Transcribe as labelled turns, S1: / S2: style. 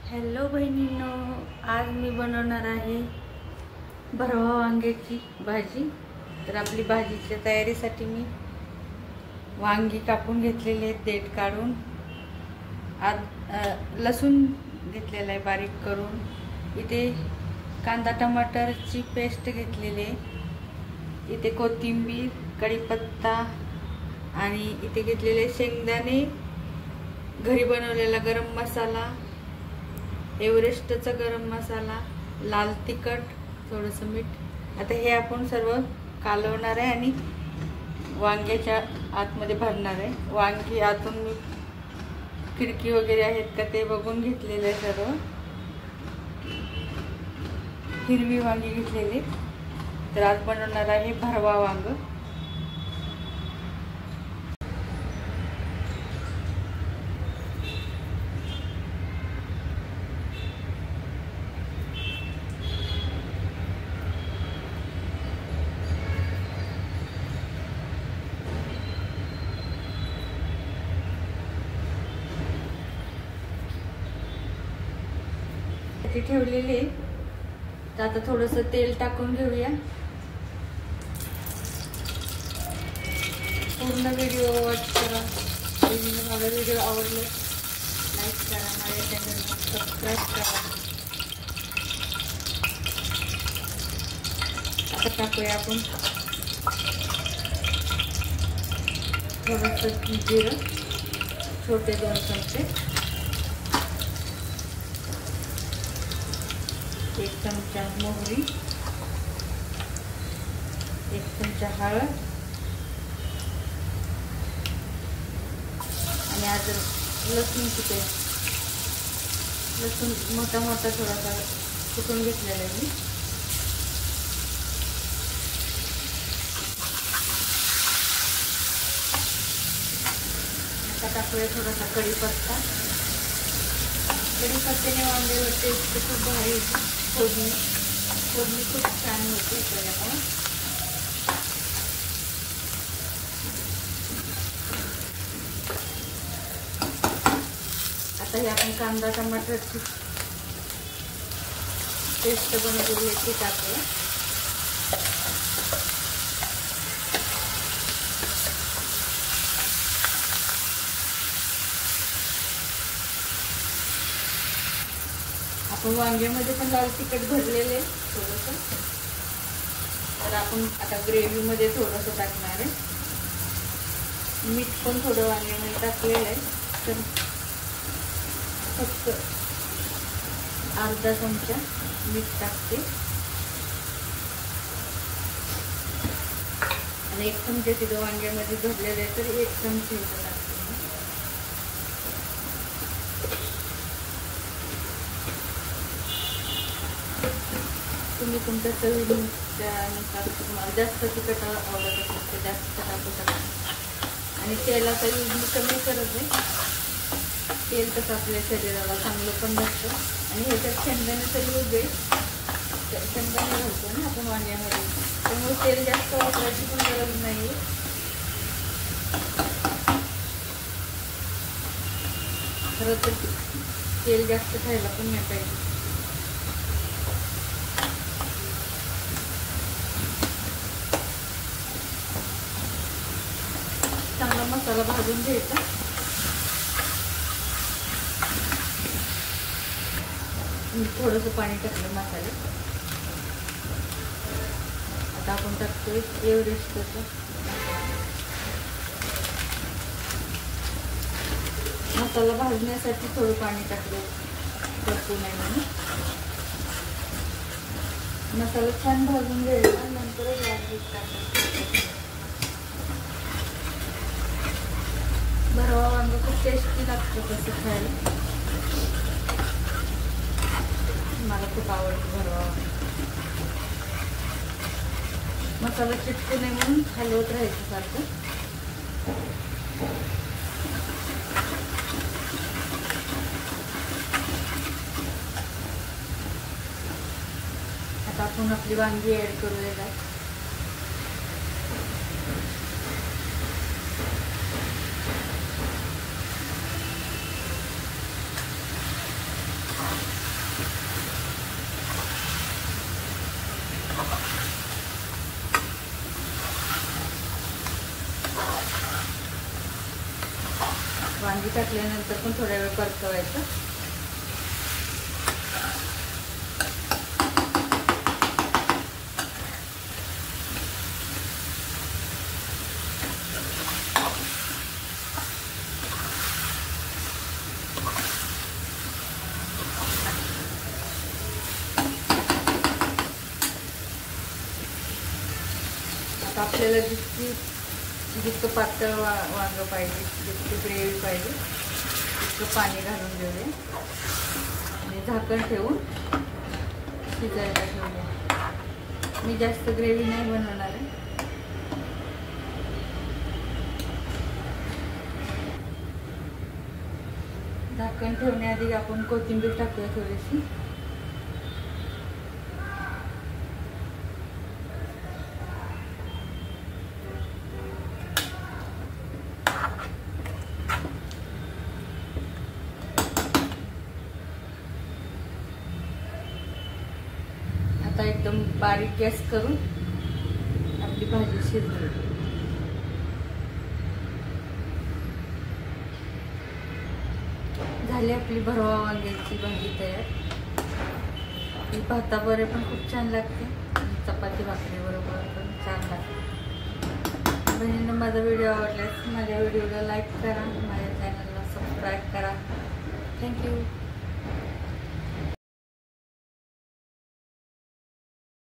S1: Hello बहिणींनो, आज मी बनवणार आहे भरवा वांग्याची भाजी। तर आपली भाजीच्या तयारीसाठी मी वांगी कापून घेतलेले आहेत, देठ काढून। लसूण घेतलेला आहे बारीक करून। इथे कांदा टमाटरची पेस्ट घेतलेली आहे। इथे कोथिंबीर, कढीपत्ता आणि इथे घेतलेले शेंगदाणे, घरी बनवलेला गरम मसाला, एव्हरेस्टचा गरम मसाला, लाल तिखट, थोडंसं मीठ। आता हे आपण सर्व कालवणार आहे आणि वांग्याच्या आतमध्ये भरणार आहे। वांगी आतून मी खिडकी वगैरे आहेत का ते बघून घेतलेलं आहे सर्व। हिरवी वांगी घेतलेली। तर आज बनवणार आहे भरवा वांग। ठेवलेले तर आता थोडंसं तेल टाकून घेऊया। पूर्ण व्हिडिओ वॉच करा। माझा व्हिडिओ आवडले लाईक करा, माझ्या चॅनलला सबस्क्राईब करा। आता टाकूया आपण थोडंसं जिरं, छोटे 2 चमचे, 1 चमचा मोहरी, 1 चमचा हळद आणि लसूणची पेस्ट। लसूण मोठा थोडासा कुटून घेतलेला आहे मी। आता टाकूया थोडासा कढीपत्ता। कढीपत्त्याने वांग्यावर टेस्ट खूप भारी होती। फोडणी खूप छान होती त्याच्यामुळे। आता हे आपण कांदा टमाटरची पेस्ट बनवलेली ती टाकूया। आपण वांग्यामध्ये पण लाल तिखट भरलेले थोडंसं। तर आपण आता ग्रेव्हीमध्ये थोडंसं टाकणार आहे। मीठ पण थोडं वांग्यामध्ये टाकलेलं आहे। तर फक्त अर्धा चमचा मीठ टाकते आणि 1 चमचा तिथं वांग्यामध्ये भरलेलं आहे तर 1 चमचा इथं टाकते। तुम्ही तुमच्या चवीनुसार तुम्हाला जास्त तिखट आवडत असेल तर जास्त टाकू शकता। आणि तेलाचा यूज मी कमी करत आहे। तेल कसं आपल्या शरीराला चांगलं पण नसतं आणि ह्याच्यात शेंगदाण्याचा यूज आहे। शेंगदाणे घालतो ना आपण वांग्यामध्ये, त्यामुळे तेल जास्त वापरायची पण गरज नाही। खरं तर तेल जास्त खायला पण नाही पाहिजे। चांगला मसाला भाजून घ्यायचा। थोडंसं पाणी टाकलं मसाल्यात। आता आपण टाकतोय एव्हरेस्टचा मसाला भाजण्यासाठी थोडं पाणी टाकलं, भरपूर नाही म्हणून। मसाला छान भाजून घ्यायचा, नंतरच वांगी टाकायचं। भरवा वांग खूप टेस्टी लागतं तसं खायला। मला खूप आवडतं भरवा वांग। मसाला चिटकू नये म्हणून हलवत राहायचं सारखं। आता आपण आपली वांगी ऍड करूया। टाकल्यानंतर पण थोड्या वेळ परतवायचं. आता आपल्याला जितकं पातळ वांग पाहिजे, जितकं ग्रेव्ही पाहिजे तितकं पाणी घालून घेऊया आणि झाकण ठेवून शिजायला ठेवूया. मी जास्त ग्रेव्ही नाही बनवणार आहे. झाकण ठेवण्याआधी आपण कोथिंबीर टाकूया थोडीशी. आता एकदम बारीक गॅस करून आपली भाजी शिजली. झाली आपली भरवा वांग्याची भाजी तयार. ही भाताबरोबर पण खूप छान लागते, चपाती भाकरी बरोबर पण छान लागते. बहिणींनो, माझा व्हिडिओ आवडल्यास माझ्या व्हिडिओला लाईक करा, माझ्या चॅनलला सबस्क्राईब करा. थँक्यू.